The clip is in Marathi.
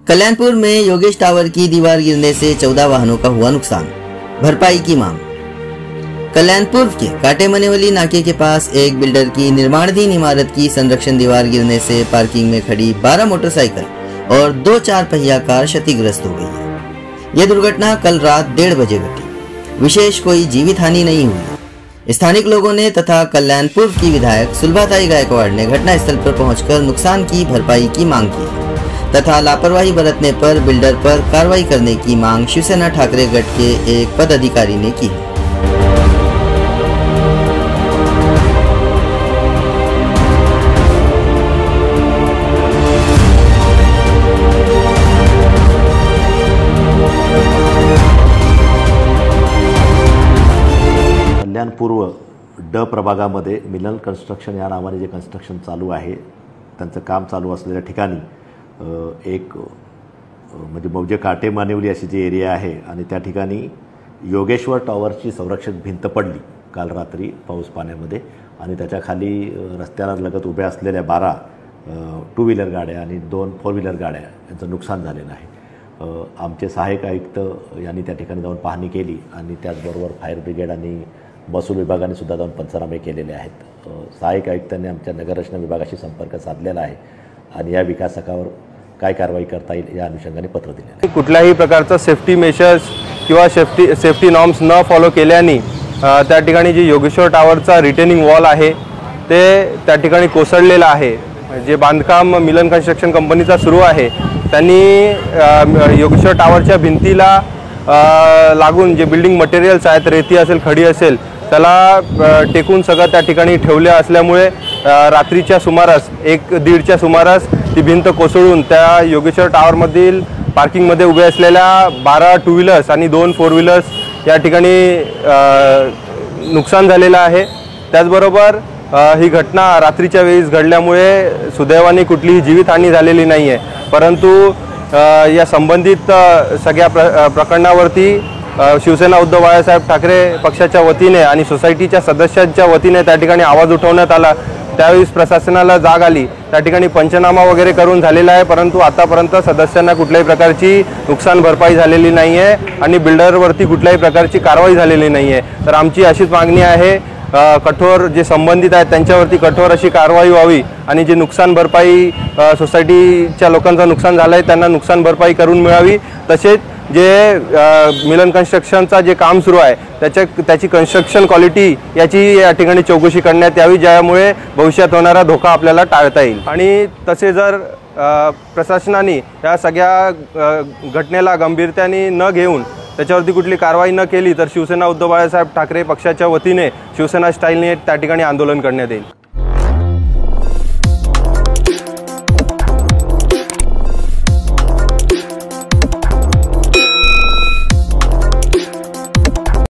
कल्याणपुर में योगेश टावर की दीवार गिरने से 14 वाहनों का हुआ नुकसान, भरपाई की मांग। कल्याणपुर के काटेमनेवली नाके के पास एक बिल्डर की निर्माणाधीन इमारत की संरक्षण दीवार गिरने से पार्किंग में खड़ी 12 मोटरसाइकिल और 2 4 पहिया कार क्षतिग्रस्त हो गई है। यह दुर्घटना कल रात 1:30 बजे घटी। विशेष कोई जीवित हानि नहीं हुई। स्थानिक लोगों ने तथा कल्याणपुर की विधायक सुलभाताई गायकवाड़ ने घटनास्थल पर पहुंचकर नुकसान की भरपाई की मांग की तथा लापरवाही बरतने पर बिल्डर पर कार्रवाई करने की मांग शिवसेना ठाकरे गट के एक पदाधिकारी ने की। कल्याणपूर्व ड प्रभागामध्ये मिलन कन्स्ट्रक्शन या नावाने जे कन्स्ट्रक्शन चालू आहे त्यांचं काम चालू असलेल्या ठिकाणी एक म्हणजे मौजे काटेमानिवली अशी जी एरिया आहे आणि त्या ठिकाणी योगेश्वर टॉवरची संरक्षक भिंत पडली काल रात्री पाऊस पाण्यामध्ये आणि त्याच्या खाली रस्त्याला लगत उभ्या असलेल्या 12 टू व्हीलर गाड्या आणि 2 4 व्हीलर गाड्या यांचं नुकसान झालेलं आहे। आमचे सहाय्यक आयुक्त यांनी त्या ठिकाणी जाऊन पाहणी केली आणि त्याचबरोबर फायर ब्रिगेड आणि महसूल विभागाने सुद्धा जाऊन पंचनामे केलेले आहेत। सहाय्यक आयुक्तांनी आमच्या नगररचना विभागाशी संपर्क साधलेला आहे आणि या विकासकावर काय कारवाई करता येईल या अनुषंगाने पत्र दिले आहे। कुठल्याही प्रकारचा सेफ्टी मेजर्स किंवा सेफ्टी नॉर्म्स न फॉलो केल्याने त्या ठिकाणी जी योगेश्वर टावरचा रिटेनिंग वॉल आहे ते त्या ठिकाणी कोसळलेला आहे। जे बांधकाम मिलन कन्स्ट्रक्शन कंपनीचा सुरू आहे त्यांनी योगेश्वर टावरच्या भिंतीला लागून जे बिल्डिंग मटेरियल्स आहेत, रेती असेल, खडी असेल, त्याला टेकून सगळं त्या ठिकाणी ठेवले असल्यामुळे रात्रीच्या सुमारास 1-1:30च्या सुमारास ती भिंत कोसळून त्या योगेश्वर टावरमधील पार्किंगमध्ये उभे असलेल्या 12 टू व्हीलर्स आणि 2 4 व्हीलर्स या ठिकाणी नुकसान झालेलं आहे। त्याचबरोबर ही घटना रात्रीच्या वेळेस घडल्यामुळे सुदैवाने कुठलीही जीवितहानी झालेली नाही आहे, परंतु या संबंधित सगळ्या प्रकरणावरती शिवसेना उद्धव बाळासाहेब ठाकरे पक्षाच्या वतीने आणि सोसायटीच्या सदस्यांच्या वतीने त्या ठिकाणी आवाज उठवण्यात आला। त्यावेळेस प्रशासनाला जाग आली, त्या ठिकाणी पंचनामा वगैरे करून झालेला आहे, परंतु आतापर्यंत सदस्यांना कुठल्याही प्रकारची नुकसान भरपाई झालेली नाही आहे आणि बिल्डरवरती कुठल्याही प्रकारची कारवाई झालेली नाही आहे। तर आमची अशीच मागणी आहे, कठोर जे संबंधित आहेत त्यांच्यावरती कठोर अशी कारवाई व्हावी आणि जे नुकसान भरपाई सोसायटीच्या लोकांचं नुकसान झालं आहे त्यांना नुकसान भरपाई करून मिळावी। तसेच जे मिलन कन्स्ट्रक्शनचा जे काम सुरू आहे त्याची कन्स्ट्रक्शन क्वालिटी याची या ठिकाणी चौकशी करण्यात यावी, ज्यामुळे भविष्यात होणारा धोका आपल्याला टाळता येईल। आणि तसे जर प्रशासनाने या सगळ्या घटनेला गंभीरतेने न घेऊन त्याच्यावरती कुठली कारवाई न केली तर शिवसेना उद्धव बाळासाहेब ठाकरे पक्षाच्या वतीने शिवसेना स्टाईलने त्या ठिकाणी आंदोलन करण्यात येईल।